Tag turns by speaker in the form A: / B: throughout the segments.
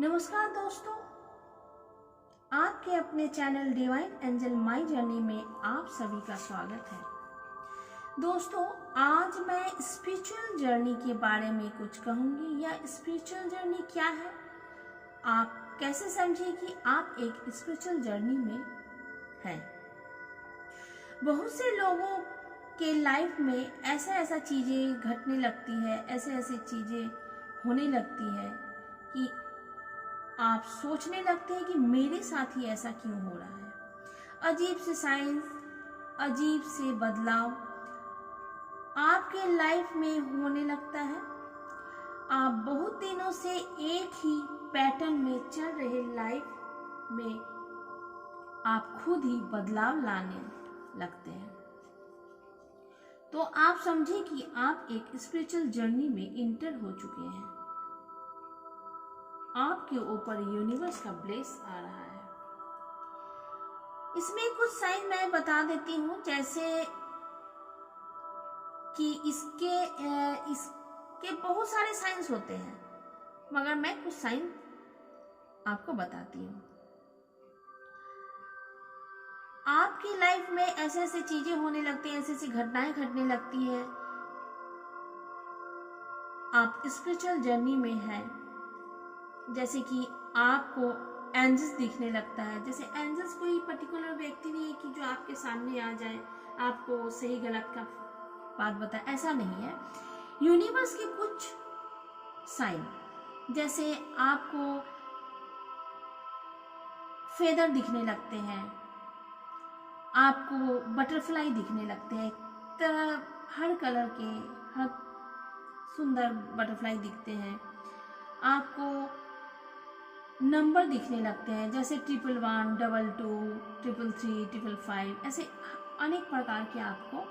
A: नमस्कार दोस्तों, आपके अपने channel divine angel my journey में आप सभी का स्वागत है। दोस्तों, आज मैं स्पिरिचुअल जर्नी के बारे में कुछ कहूँगी। या स्पिरिचुअल जर्नी क्या है, आप कैसे समझे कि आप एक स्पिरिचुअल जर्नी में हैं। बहुत से लोगों के लाइफ में ऐसा चीज़ें घटने लगती है, ऐसे चीज़ें होने लगती है कि आप सोचने लगते हैं कि मेरे साथ ही ऐसा क्यों हो रहा है। अजीब से साइंस, अजीब से बदलाव आपके लाइफ में होने लगता है। आप बहुत दिनों से एक ही पैटर्न में चल रहे लाइफ में आप खुद ही बदलाव लाने लगते हैं। तो आप समझे कि आप एक स्पिरिचुअल जर्नी में इंटर हो चुके हैं। आपके ऊपर यूनिवर्स का ब्लेस आ रहा है। इसमें कुछ साइन मैं बता देती हूँ, जैसे कि इसके बहुत सारे साइंस होते हैं, मगर मैं कुछ साइन आपको बताती हूँ। आपकी लाइफ में ऐसे चीजें होने लगती हैं, ऐसी घटनाएं घटने लगती हैं। आप स्पिरिचुअल जर्नी में हैं, जैसे कि आपको एंजल्स दिखने लगता है। जैसे एंजल्स कोई पर्टिकुलर व्यक्ति नहीं है कि जो आपके सामने आ जाए, आपको सही गलत का बात बताए, ऐसा नहीं है। यूनिवर्स के कुछ साइन, जैसे आपको फेदर दिखने लगते हैं, आपको बटरफ्लाई दिखने लगते हैं, तरह हर कलर के हर सुंदर बटरफ्लाई दिखते हैं। आपको नंबर दिखने लगते हैं, जैसे 111, 22, 333, 555, ऐसे अनेक प्रकार के आपको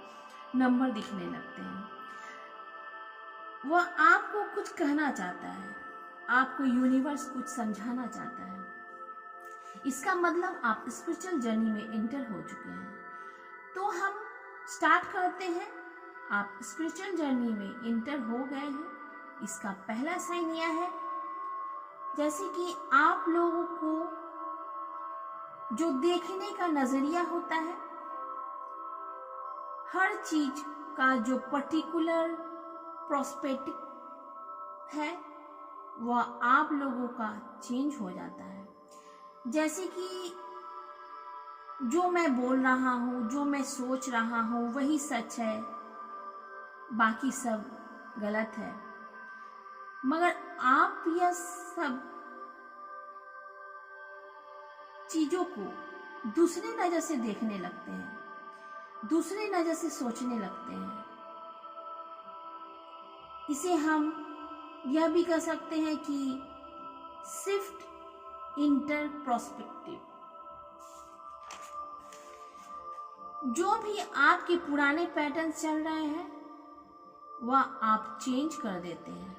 A: नंबर दिखने लगते हैं। वह आपको कुछ कहना चाहता है, आपको यूनिवर्स कुछ समझाना चाहता है। इसका मतलब आप स्पिरिचुअल जर्नी में एंटर हो चुके हैं। तो हम स्टार्ट करते हैं। आप स्पिरिचुअल जर्नी में एंटर हो गए हैं। इसका पहला साइन यह है, जैसे कि आप लोगों को जो देखने का नजरिया होता है, हर चीज का जो पर्टिकुलर प्रोस्पेक्टिव है, वह आप लोगों का चेंज हो जाता है। जैसे कि जो मैं बोल रहा हूँ, जो मैं सोच रहा हूँ, वही सच है, बाकी सब गलत है। मगर आप यह सब चीजों को दूसरे नजर से देखने लगते हैं, दूसरे नजर से सोचने लगते हैं। इसे हम यह भी कह सकते हैं कि शिफ्ट इंटर प्रोस्पेक्टिव। जो भी आपके पुराने पैटर्न चल रहे हैं, वह आप चेंज कर देते हैं।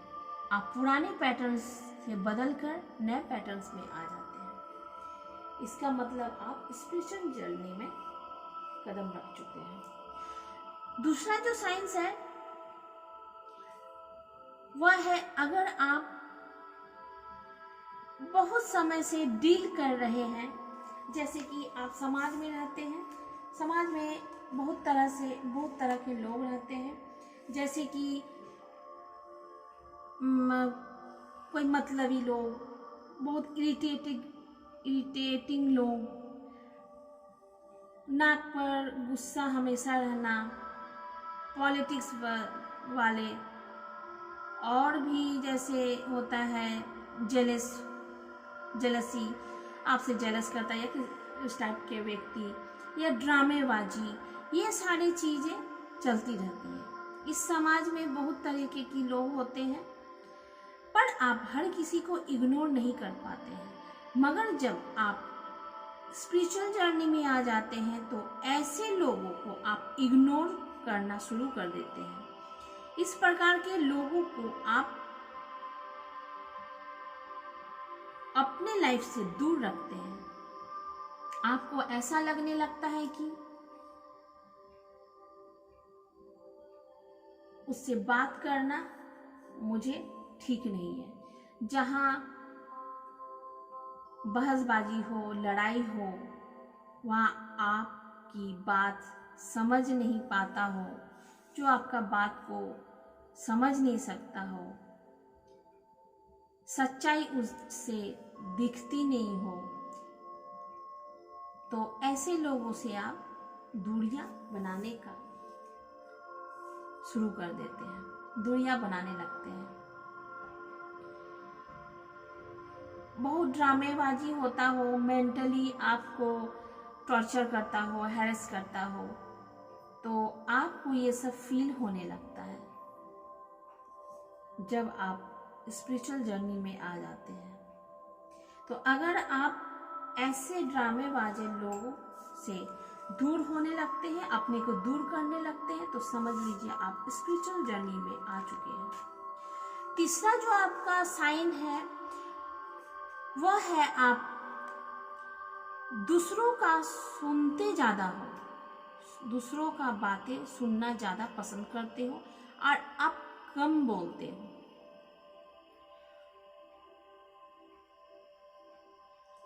A: आप पुराने पैटर्न्स से बदलकर नए पैटर्न्स में आ जाते हैं। इसका मतलब आप स्पिरिचुअल जर्नी में कदम रख चुके हैं। दूसरा जो साइंस है वह है, अगर आप बहुत समय से डील कर रहे हैं, जैसे कि आप समाज में रहते हैं, समाज में बहुत तरह के लोग रहते हैं, जैसे कि कोई मतलबी लोग, बहुत इरिटेटिंग लोग, नाक पर गुस्सा हमेशा रहना, पॉलिटिक्स वाले, और भी जैसे होता है जेलसी, आपसे जेलस करता है, या उस टाइप के व्यक्ति, या ड्रामेबाजी, ये सारी चीजें चलती रहती है। इस समाज में बहुत तरीके की लोग होते हैं, पर आप हर किसी को इग्नोर नहीं कर पाते हैं। मगर जब आप स्पिरिचुअल जर्नी में आ जाते हैं, तो ऐसे लोगों को आप इग्नोर करना शुरू कर देते हैं। इस प्रकार के लोगों को आप अपने लाइफ से दूर रखते हैं। आपको ऐसा लगने लगता है कि उससे बात करना मुझे ठीक नहीं है। जहां बहसबाजी हो, लड़ाई हो, वहाँ आपकी बात समझ नहीं पाता हो, जो आपका बात को समझ नहीं सकता हो, सच्चाई उससे दिखती नहीं हो, तो ऐसे लोगों से आप दूरियां बनाने का शुरू कर देते हैं, दूरियां बनाने लगते हैं। बहुत ड्रामेबाजी होता हो, मेंटली आपको टॉर्चर करता हो, हैरेस करता हो, तो आपको ये सब फील होने लगता है जब आप स्पिरिचुअल जर्नी में आ जाते हैं। तो अगर आप ऐसे ड्रामेबाज लोगों से दूर होने लगते हैं, अपने को दूर करने लगते हैं, तो समझ लीजिए आप स्पिरिचुअल जर्नी में आ चुके हैं। तीसरा जो आपका साइन है वह है आप दूसरों का सुनते ज्यादा हो, दूसरों का बातें सुनना ज्यादा पसंद करते हो और आप कम बोलते हो।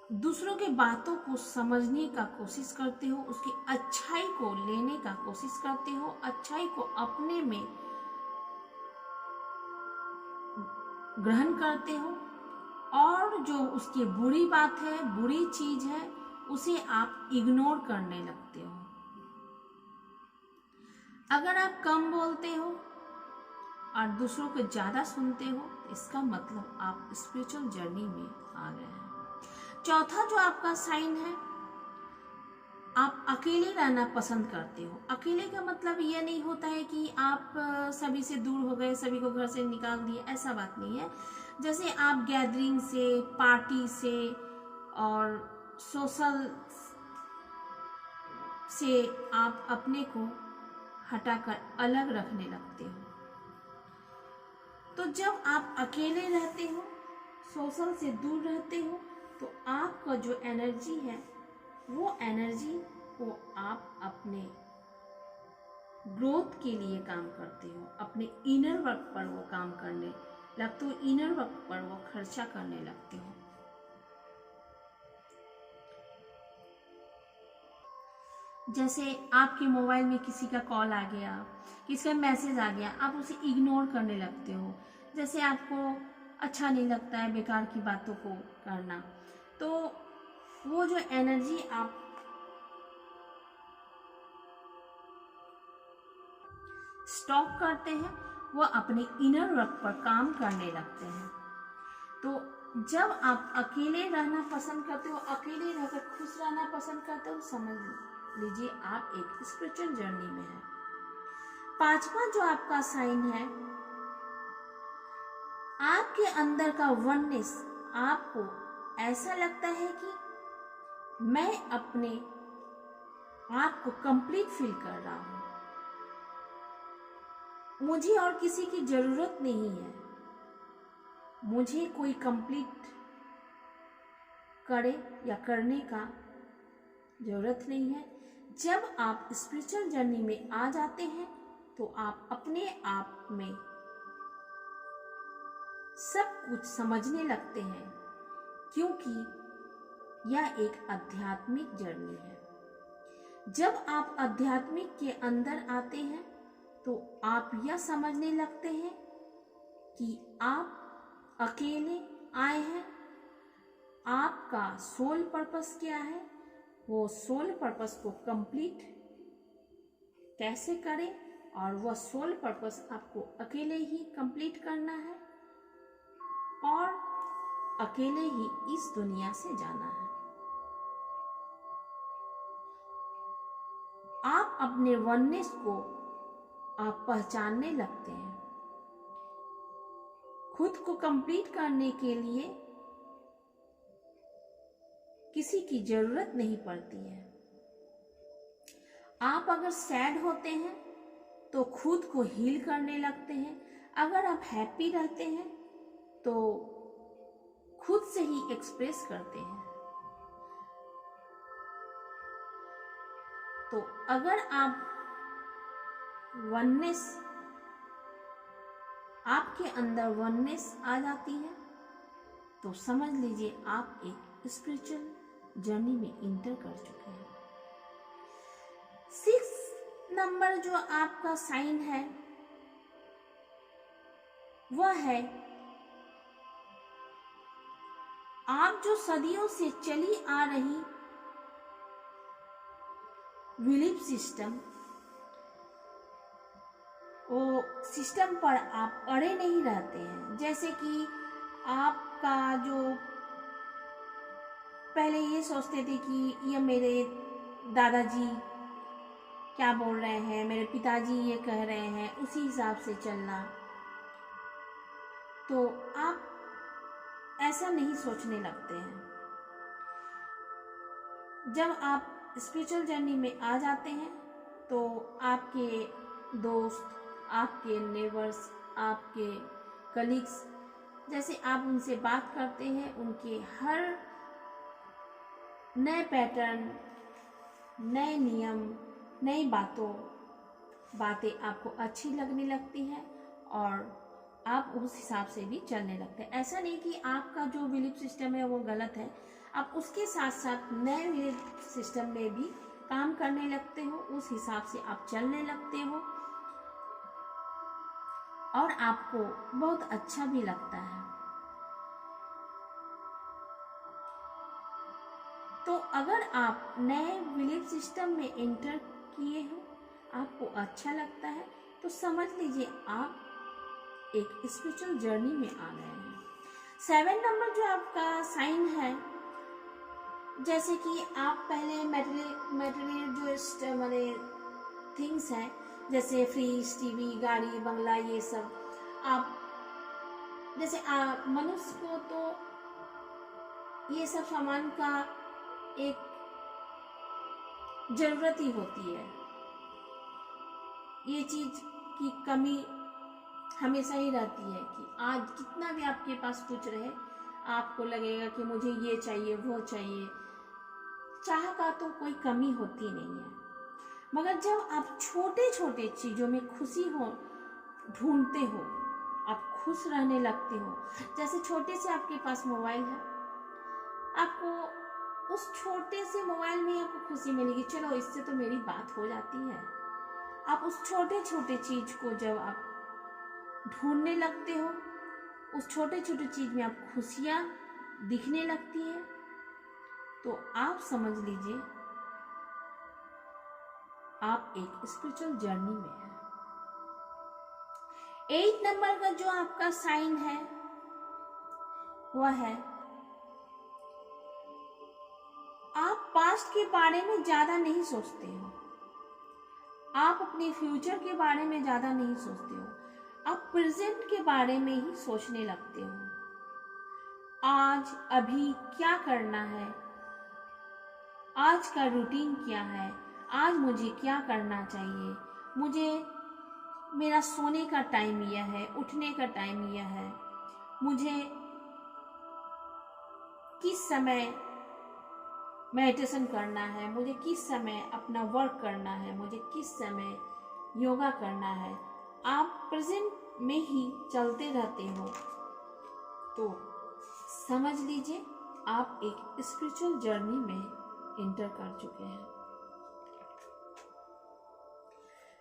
A: दूसरों की बातों को समझने का कोशिश करते हो, उसकी अच्छाई को लेने का कोशिश करते हो, अच्छाई को अपने में ग्रहण करते हो, और जो उसकी बुरी बात है, बुरी चीज है, उसे आप इग्नोर करने लगते हो। अगर आप कम बोलते हो और दूसरों को ज्यादा सुनते हो, तो इसका मतलब आप स्पिरिचुअल जर्नी में आ गए हैं। चौथा जो आपका साइन है, आप अकेले रहना पसंद करते हो। अकेले का मतलब यह नहीं होता है कि आप सभी से दूर हो गए, सभी को घर से निकाल दिए, ऐसा बात नहीं है। जैसे आप गैदरिंग से, पार्टी से और सोशल से आप अपने को हटाकर अलग रखने लगते हो। तो जब आप अकेले रहते हो, सोशल से दूर रहते हो, तो आपका जो एनर्जी है, वो एनर्जी को आप अपने ग्रोथ के लिए काम करते हो, अपने इनर वर्क पर वो काम करने लगते हो, इनर वर्क पर वो खर्चा करने लगते हो। जैसे आपके मोबाइल में किसी का कॉल आ गया, किसी का मैसेज आ गया, आप उसे इग्नोर करने लगते हो। जैसे आपको अच्छा नहीं लगता है बेकार की बातों को करना, तो वो जो एनर्जी आप स्टॉक करते हैं, वो अपने इनर वर्क पर काम करने लगते हैं। तो जब आप अकेले रहना पसंद करते हो, अकेले रहकर खुश रहना पसंद करते हो, समझ लीजिए आप एक स्पिरिचुअल जर्नी में है। पांचवा जो आपका साइन है, आपके अंदर का वननेस, आपको ऐसा लगता है कि मैं अपने आप को कंप्लीट फील कर रहा हूं, मुझे और किसी की जरूरत नहीं है, मुझे कोई कंप्लीट करे या करने का जरूरत नहीं है। जब आप स्पिरिचुअल जर्नी में आ जाते हैं, तो आप अपने आप में सब कुछ समझने लगते हैं, क्योंकि यह एक आध्यात्मिक जर्नी है। जब आप आध्यात्मिक के अंदर आते हैं, तो आप यह समझने लगते हैं कि आप अकेले आए हैं, आपका सोल पर्पस क्या है, वो सोल पर्पस को कंप्लीट कैसे करें, और वह सोल पर्पस आपको अकेले ही कंप्लीट करना है और अकेले ही इस दुनिया से जाना है। आप अपने वननेस को आप पहचानने लगते हैं। खुद को कंप्लीट करने के लिए किसी की जरूरत नहीं पड़ती है। आप अगर सैड होते हैं तो खुद को हील करने लगते हैं, अगर आप हैप्पी रहते हैं तो खुद से ही एक्सप्रेस करते हैं। तो अगर आप वननेस, आपके अंदर वननेस आ जाती है, तो समझ लीजिए आप एक स्पिरिचुअल जर्नी में इंटर कर चुके हैं। 6 नंबर जो आपका साइन है वह है आप जो सदियों से चली आ रही बिलीफ सिस्टम, वो सिस्टम पर आप अड़े नहीं रहते हैं। जैसे कि आपका जो पहले ये सोचते थे कि ये मेरे दादाजी क्या बोल रहे हैं, मेरे पिताजी ये कह रहे हैं, उसी हिसाब से चलना, तो आप ऐसा नहीं सोचने लगते हैं। जब आप स्पिरिचुअल जर्नी में आ जाते हैं तो आपके दोस्त, आपके नेबर्स, आपके कलीग्स, जैसे आप उनसे बात करते हैं, उनके हर नए पैटर्न, नए नियम, नई बातें आपको अच्छी लगने लगती हैं और आप उस हिसाब से भी चलने लगते हैं। ऐसा नहीं कि आपका जो बिलीफ सिस्टम है वो गलत है, आप उसके साथ साथ नए बिलीफ सिस्टम में भी काम करने लगते हो, उस हिसाब से आप चलने लगते हो और आपको बहुत अच्छा भी लगता है। तो अगर आप नए बिलीफ सिस्टम में एंटर किए हो, आपको अच्छा लगता है, तो समझ लीजिए आप एक स्पिरिचुअल जर्नी में आ गए हैं। 7 नंबर जो आपका साइन है, जैसे कि आप पहले मटेरियल जो माने थिंग्स हैं, जैसे फ्रिज, टीवी, गाड़ी, बंगला, ये सब आप जैसे मनुष्य को तो ये सब सामान का एक जरूरत ही होती है। ये चीज की कमी हमेशा ही रहती है कि आज कितना भी आपके पास कुछ रहे, आपको लगेगा कि मुझे ये चाहिए, वो चाहिए। चाह का तो कोई कमी होती नहीं है, मगर जब आप छोटे छोटे चीज़ों में खुशी हो ढूंढते हो, आप खुश रहने लगते हो। जैसे छोटे से आपके पास मोबाइल है, आपको उस छोटे से मोबाइल में आपको खुशी मिलेगी, चलो इससे तो मेरी बात हो जाती है। आप उस छोटे छोटे चीज़ को जब आप ढूंढने लगते हो, उस छोटे छोटे चीज में आप खुशियां दिखने लगती है, तो आप समझ लीजिए आप एक स्पिरिचुअल जर्नी में हैं। 8 नंबर का जो आपका साइन है वह है आप पास्ट के बारे में ज्यादा नहीं सोचते हो, आप अपने फ्यूचर के बारे में ज्यादा नहीं सोचते हो, आप प्रेजेंट के बारे में ही सोचने लगते हो। आज अभी क्या करना है, आज का रूटीन क्या है, आज मुझे क्या करना चाहिए, मुझे मेरा सोने का टाइम यह है, उठने का टाइम यह है, मुझे किस समय मेडिटेशन करना है, मुझे किस समय अपना वर्क करना है, मुझे किस समय योगा करना है। आप प्रेजेंट में ही चलते रहते हो, तो समझ लीजिए आप एक स्पिरिचुअल जर्नी में एंटर कर चुके हैं।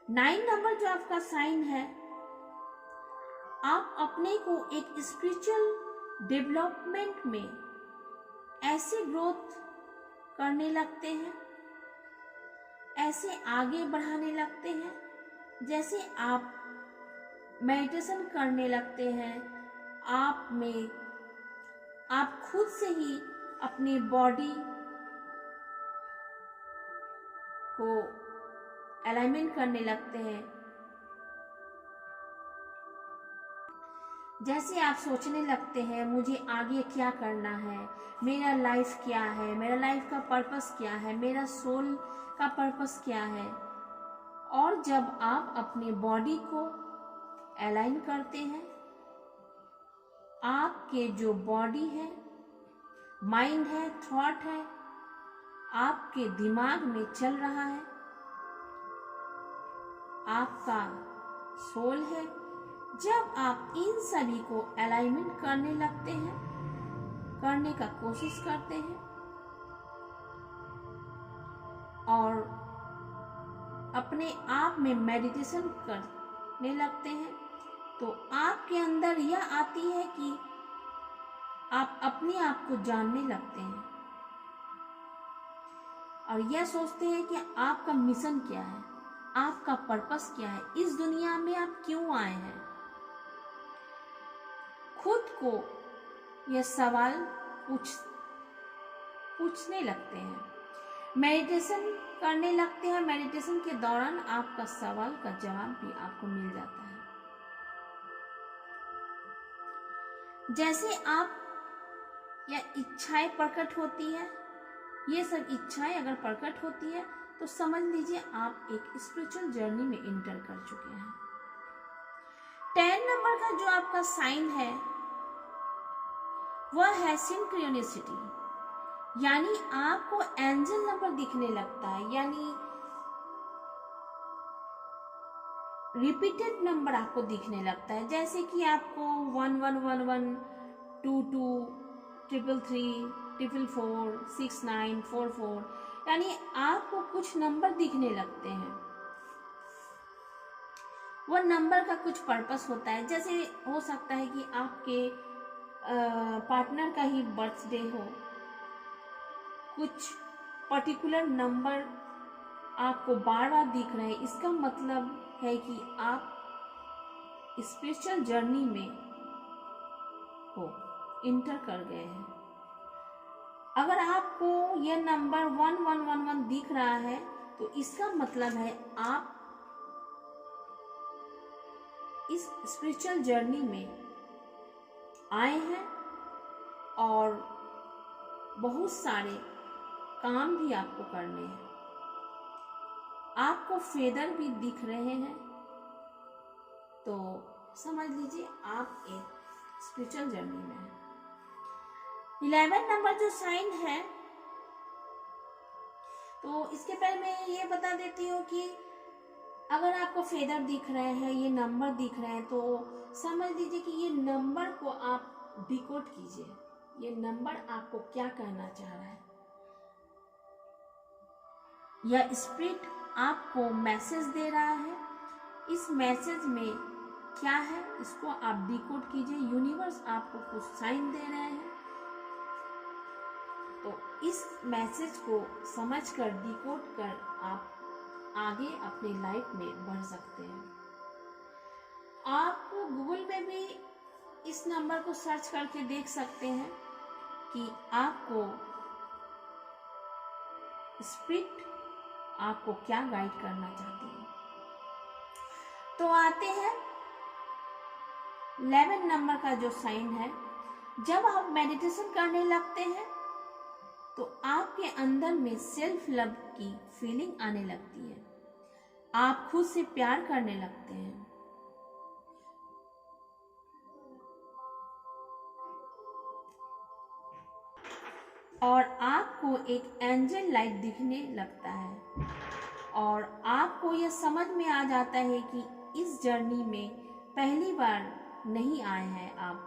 A: 9 नंबर जो आपका साइन है, आप अपने को एक स्पिरिचुअल डेवलपमेंट में ऐसे ग्रोथ करने लगते हैं, ऐसे आगे बढ़ाने लगते हैं, जैसे आप मेडिटेशन करने लगते हैं, आप खुद से ही अपनी बॉडी को अलाइनमेंट करने लगते हैं। जैसे आप सोचने लगते हैं मुझे आगे क्या करना है, मेरा लाइफ क्या है, मेरा लाइफ का पर्पस क्या है, मेरा सोल का पर्पस क्या है। और जब आप अपने बॉडी को अलाइन करते हैं, आपके जो बॉडी है, माइंड है, थॉट है, आपके दिमाग में चल रहा है, आपका सोल है। जब आप इन सभी को अलाइनमेंट करने लगते हैं, करने का कोशिश करते हैं और अपने आप में मेडिटेशन करने लगते हैं, तो आपके अंदर यह आती है कि आप अपने आप को जानने लगते हैं और यह सोचते हैं कि आपका मिशन क्या है, आपका पर्पस क्या है, इस दुनिया में आप क्यों आए हैं। खुद को यह सवाल पूछने लगते हैं, मेडिटेशन करने लगते हैं। मेडिटेशन के दौरान आपका सवाल का जवाब भी आपको मिल जाता है। जैसे आप या इच्छाएं प्रकट होती है, ये सब इच्छाएं अगर प्रकट होती है तो समझ लीजिए आप एक स्पिरिचुअल जर्नी में एंटर कर चुके हैं। 10 नंबर का जो आपका साइन है वह है सिंक्रोनिसिटी, यानी आपको एंजल नंबर दिखने लगता है, यानी रिपीटेड नंबर आपको दिखने लगता है। जैसे कि आपको 1111, 22, 333, 444, 69, 44, यानी आपको कुछ नंबर दिखने लगते हैं। वह नंबर का कुछ पर्पस होता है। जैसे हो सकता है कि आपके पार्टनर का ही बर्थडे हो, कुछ पर्टिकुलर नंबर आपको बार बार दिख रहे हैं, इसका मतलब है कि आप स्पिरिचुअल जर्नी में हो, इंटर कर गए हैं। अगर आपको यह नंबर 1111 दिख रहा है तो इसका मतलब है आप इस स्पिरिचुअल जर्नी में आए हैं और बहुत सारे काम भी आपको करने हैं। आपको फेदर भी दिख रहे हैं, तो समझ लीजिए आप एक स्पिरिचुअल जर्नी में हैं। 11 नंबर जो साइन है, तो इसके पहले मैं ये बता देती हूँ कि अगर आपको फेदर दिख रहे हैं, ये नंबर दिख रहे हैं, तो समझ लीजिए कि ये नंबर को आप डिकोड कीजिए। ये नंबर आपको क्या कहना चाह रहा है, यह स्पिरिट आपको मैसेज दे रहा है। इस मैसेज में क्या है, इसको आप डिकोड कीजिए। यूनिवर्स आपको कुछ साइन दे रहे हैं, तो इस मैसेज को समझकर डिकोड कर आप आगे अपनी लाइफ में बढ़ सकते हैं। आप गूगल में भी इस नंबर को सर्च करके देख सकते हैं कि आपको स्पिरिट आपको क्या गाइड करना चाहती है। तो आते हैं 11 नंबर का जो साइन है। जब आप मेडिटेशन करने लगते हैं तो आपके अंदर में सेल्फ लव की फीलिंग आने लगती है। आप खुद से प्यार करने लगते हैं और आपको एक एंजल लाइट दिखने लगता है और आपको यह समझ में आ जाता है कि इस जर्नी में पहली बार नहीं आए हैं आप।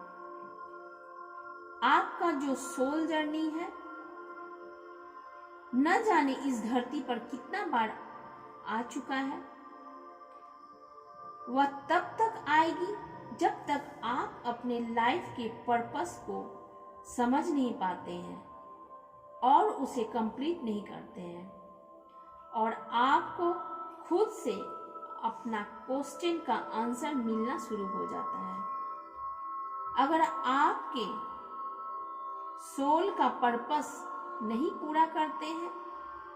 A: आपका जो सोल जर्नी है, न जाने इस धरती पर कितना बार आ चुका है, वह तब तक आएगी जब तक आप अपने लाइफ के पर्पस को समझ नहीं पाते हैं और उसे कंप्लीट नहीं करते हैं और आपको खुद से अपना क्वेश्चन का आंसर मिलना शुरू हो जाता है। अगर आपके सोल का पर्पस नहीं पूरा करते हैं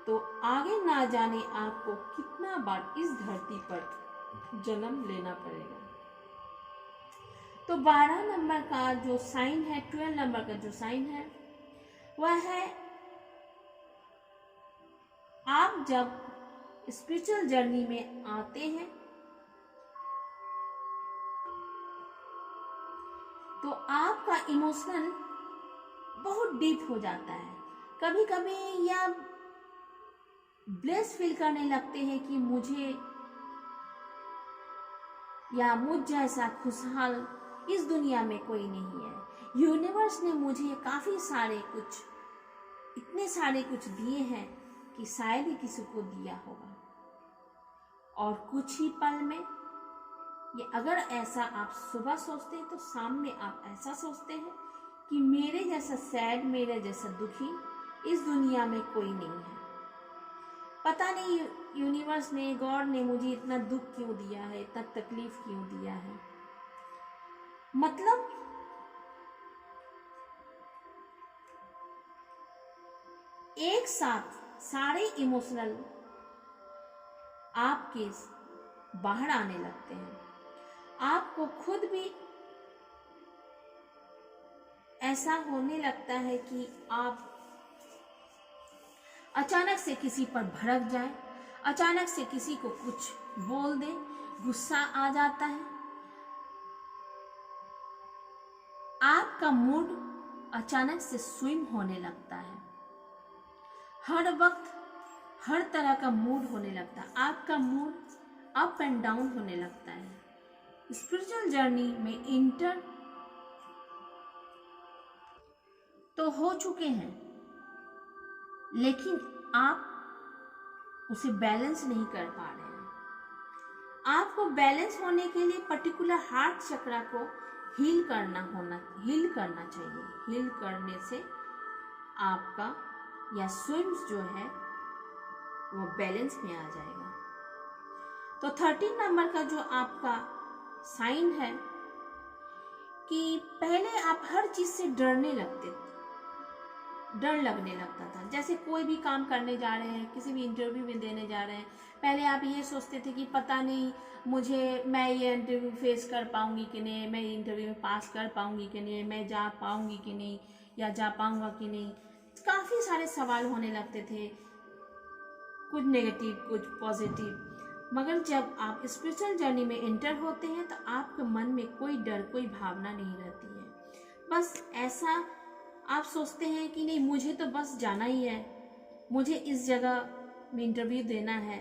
A: तो आगे ना जाने आपको कितना बार इस धरती पर जन्म लेना पड़ेगा। तो 12 नंबर का जो साइन है, 12 नंबर का जो साइन है, वह है आप जब स्पिरिचुअल जर्नी में आते हैं तो आपका इमोशनल बहुत डीप हो जाता है। कभी कभी या ब्लेस फील करने लगते हैं कि मुझे या मुझ जैसा खुशहाल इस दुनिया में कोई नहीं है, यूनिवर्स ने मुझे काफ़ी सारे कुछ, इतने सारे कुछ दिए हैं कि शायद ही किसी को दिया होगा। और कुछ ही पल में ये, अगर ऐसा आप सुबह सोचते हैं तो शाम में आप ऐसा सोचते हैं कि मेरे जैसा सैड, मेरे जैसा दुखी इस दुनिया में कोई नहीं है। पता नहीं यूनिवर्स ने, गॉड ने मुझे इतना दुख क्यों दिया है, इतना तकलीफ क्यों दिया है। मतलब एक साथ सारे इमोशनल आपके बाहर आने लगते हैं। आपको खुद भी ऐसा होने लगता है कि आप अचानक से किसी पर भड़क जाए, अचानक से किसी को कुछ बोल दे, गुस्सा आ जाता है। आपका मूड अचानक से स्विंग होने लगता है। हर वक्त हर तरह का मूड होने लगता है। आपका मूड अप एंड डाउन होने लगता है। स्पिरिचुअल जर्नी में इंटर तो हो चुके हैं, लेकिन आप उसे बैलेंस नहीं कर पा रहे हैं। आपको बैलेंस होने के लिए पर्टिकुलर हार्ट चक्रा को हील करना चाहिए। हील करने से आपका या स्विम्स जो है वो बैलेंस में आ जाएगा। तो 13 नंबर का जो आपका साइन है कि पहले आप हर चीज से डरने लगते थे, डर लगने लगता था। जैसे कोई भी काम करने जा रहे हैं, किसी भी इंटरव्यू में देने जा रहे हैं, पहले आप ये सोचते थे कि पता नहीं मैं ये इंटरव्यू फेस कर पाऊंगी कि नहीं, मैं इंटरव्यू में पास कर पाऊंगी कि नहीं, मैं जा पाऊंगी कि नहीं, या जा पाऊंगा कि नहीं। काफ़ी सारे सवाल होने लगते थे, कुछ नेगेटिव कुछ पॉजिटिव। मगर जब आप स्पिरिचुअल जर्नी में एंटर होते हैं तो आपके मन में कोई डर, कोई भावना नहीं रहती है। बस ऐसा आप सोचते हैं कि नहीं, मुझे तो बस जाना ही है, मुझे इस जगह में इंटरव्यू देना है,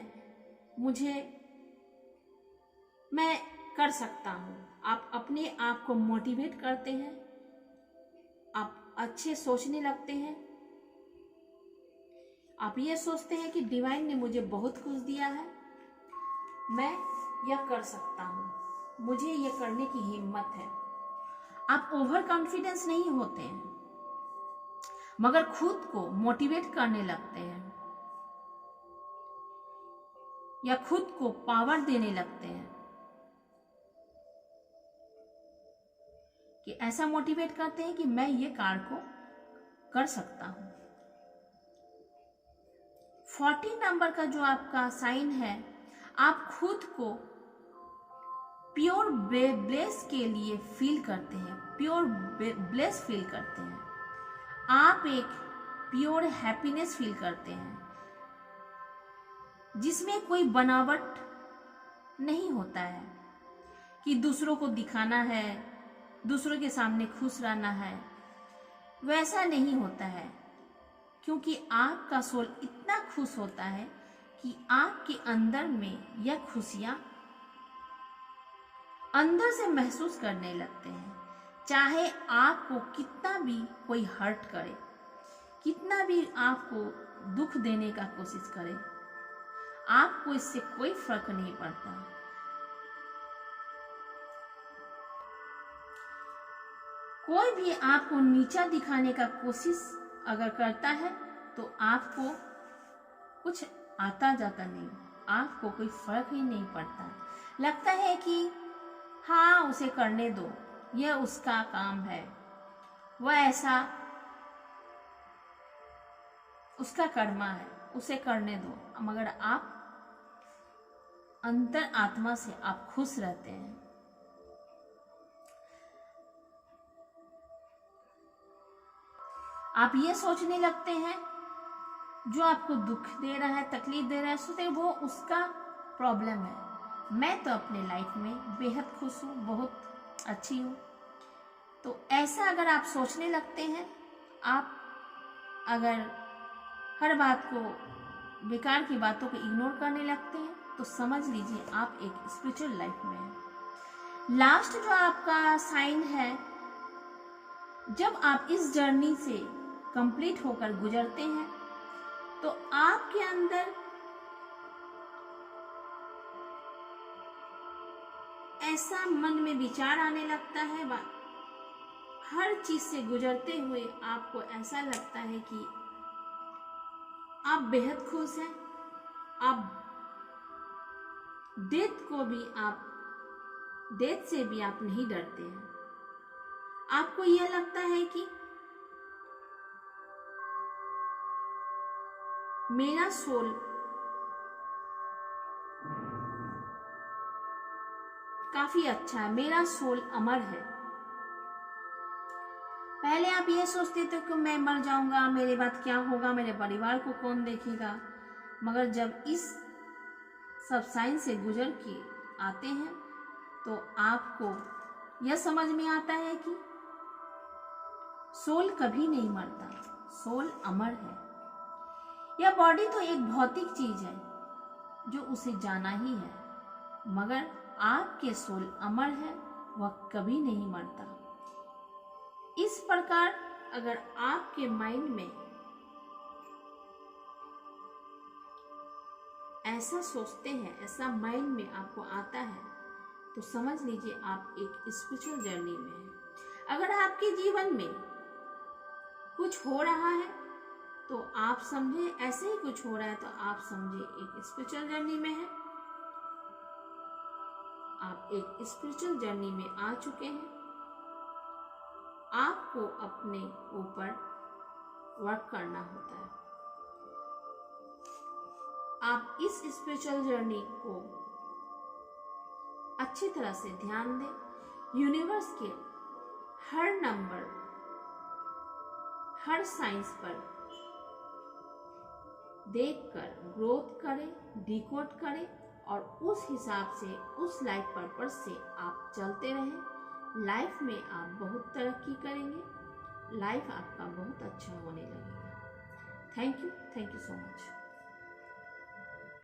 A: मैं कर सकता हूँ। आप अपने आप को मोटिवेट करते हैं, आप अच्छे सोचने लगते हैं। आप ये सोचते हैं कि डिवाइन ने मुझे बहुत कुछ दिया है, मैं यह कर सकता हूँ, मुझे यह करने की हिम्मत है। आप ओवर कॉन्फिडेंस नहीं होते हैं, मगर खुद को मोटिवेट करने लगते हैं या खुद को पावर देने लगते हैं कि ऐसा मोटिवेट करते हैं कि मैं ये कार्य को कर सकता हूं। 40 नंबर का जो आपका साइन है, आप खुद को प्योर ब्लेस के लिए फील करते हैं, प्योर ब्लेस फील करते हैं। आप एक प्योर हैप्पीनेस फील करते हैं जिसमें कोई बनावट नहीं होता है कि दूसरों को दिखाना है, दूसरों के सामने खुश रहना है। वैसा नहीं होता है, क्योंकि आपका सोल इतना खुश होता है कि आपके अंदर में यह खुशियां अंदर से महसूस करने लगते हैं। चाहे आपको कितना भी कोई हर्ट करे, कितना भी आपको दुख देने का कोशिश करे, आपको इससे कोई फर्क नहीं पड़ता। कोई भी आपको नीचा दिखाने का कोशिश अगर करता है तो आपको कुछ आता जाता नहीं, आपको कोई फर्क ही नहीं पड़ता। लगता है कि हाँ, उसे करने दो, यह उसका काम है, वह ऐसा उसका कर्मा है, उसे करने दो। मगर आप अंतर आत्मा से आप खुश रहते हैं। आप ये सोचने लगते हैं जो आपको दुख दे रहा है, तकलीफ दे रहा है, सोचते वो उसका प्रॉब्लम है, मैं तो अपने लाइफ में बेहद खुश हूँ, बहुत अच्छी हूँ। तो ऐसा अगर आप सोचने लगते हैं, आप अगर हर बात को, बेकार की बातों को इग्नोर करने लगते हैं, तो समझ लीजिए आप एक स्पिरिचुअल लाइफ में हैं। लास्ट जो आपका साइन है जब आप इस जर्नी से कंप्लीट होकर गुजरते हैं तो आपके अंदर ऐसा मन में विचार आने लगता है, हर चीज से गुजरते हुए आपको ऐसा लगता है कि आप बेहद खुश हैं। आप डेथ से भी आप नहीं डरते हैं। आपको यह लगता है कि मेरा सोल काफी अच्छा है, मेरा सोल अमर है। पहले आप ये सोचते थे कि मैं मर जाऊंगा, मेरे बाद क्या होगा, मेरे परिवार को कौन देखेगा। मगर जब इस सब साइंस से गुजर के आते हैं तो आपको यह समझ में आता है कि सोल कभी नहीं मरता, सोल अमर है। यह बॉडी तो एक भौतिक चीज है जो उसे जाना ही है, मगर आपके सोल अमर है, वह कभी नहीं मरता। इस प्रकार अगर आपके माइंड में ऐसा सोचते हैं, ऐसा माइंड में आपको आता है, तो समझ लीजिए आप एक स्पिरिचुअल जर्नी में हैं। अगर आपके जीवन में कुछ हो रहा है तो आप समझे, ऐसे ही कुछ हो रहा है तो आप समझे एक स्पिरिचुअल जर्नी में है। आप एक स्पिरिचुअल जर्नी में आ चुके हैं। आपको अपने ऊपर वर्क करना होता है। आप इस स्पिरिचुअल जर्नी को अच्छी तरह से ध्यान दें। यूनिवर्स के हर नंबर, हर साइंस पर देखकर ग्रोथ करें, डिकोड करें और उस हिसाब से, उस लाइफ पर्पस से आप चलते रहें। लाइफ में आप बहुत तरक्की करेंगे, लाइफ आपका बहुत अच्छा होने लगेगा। Thank you so much.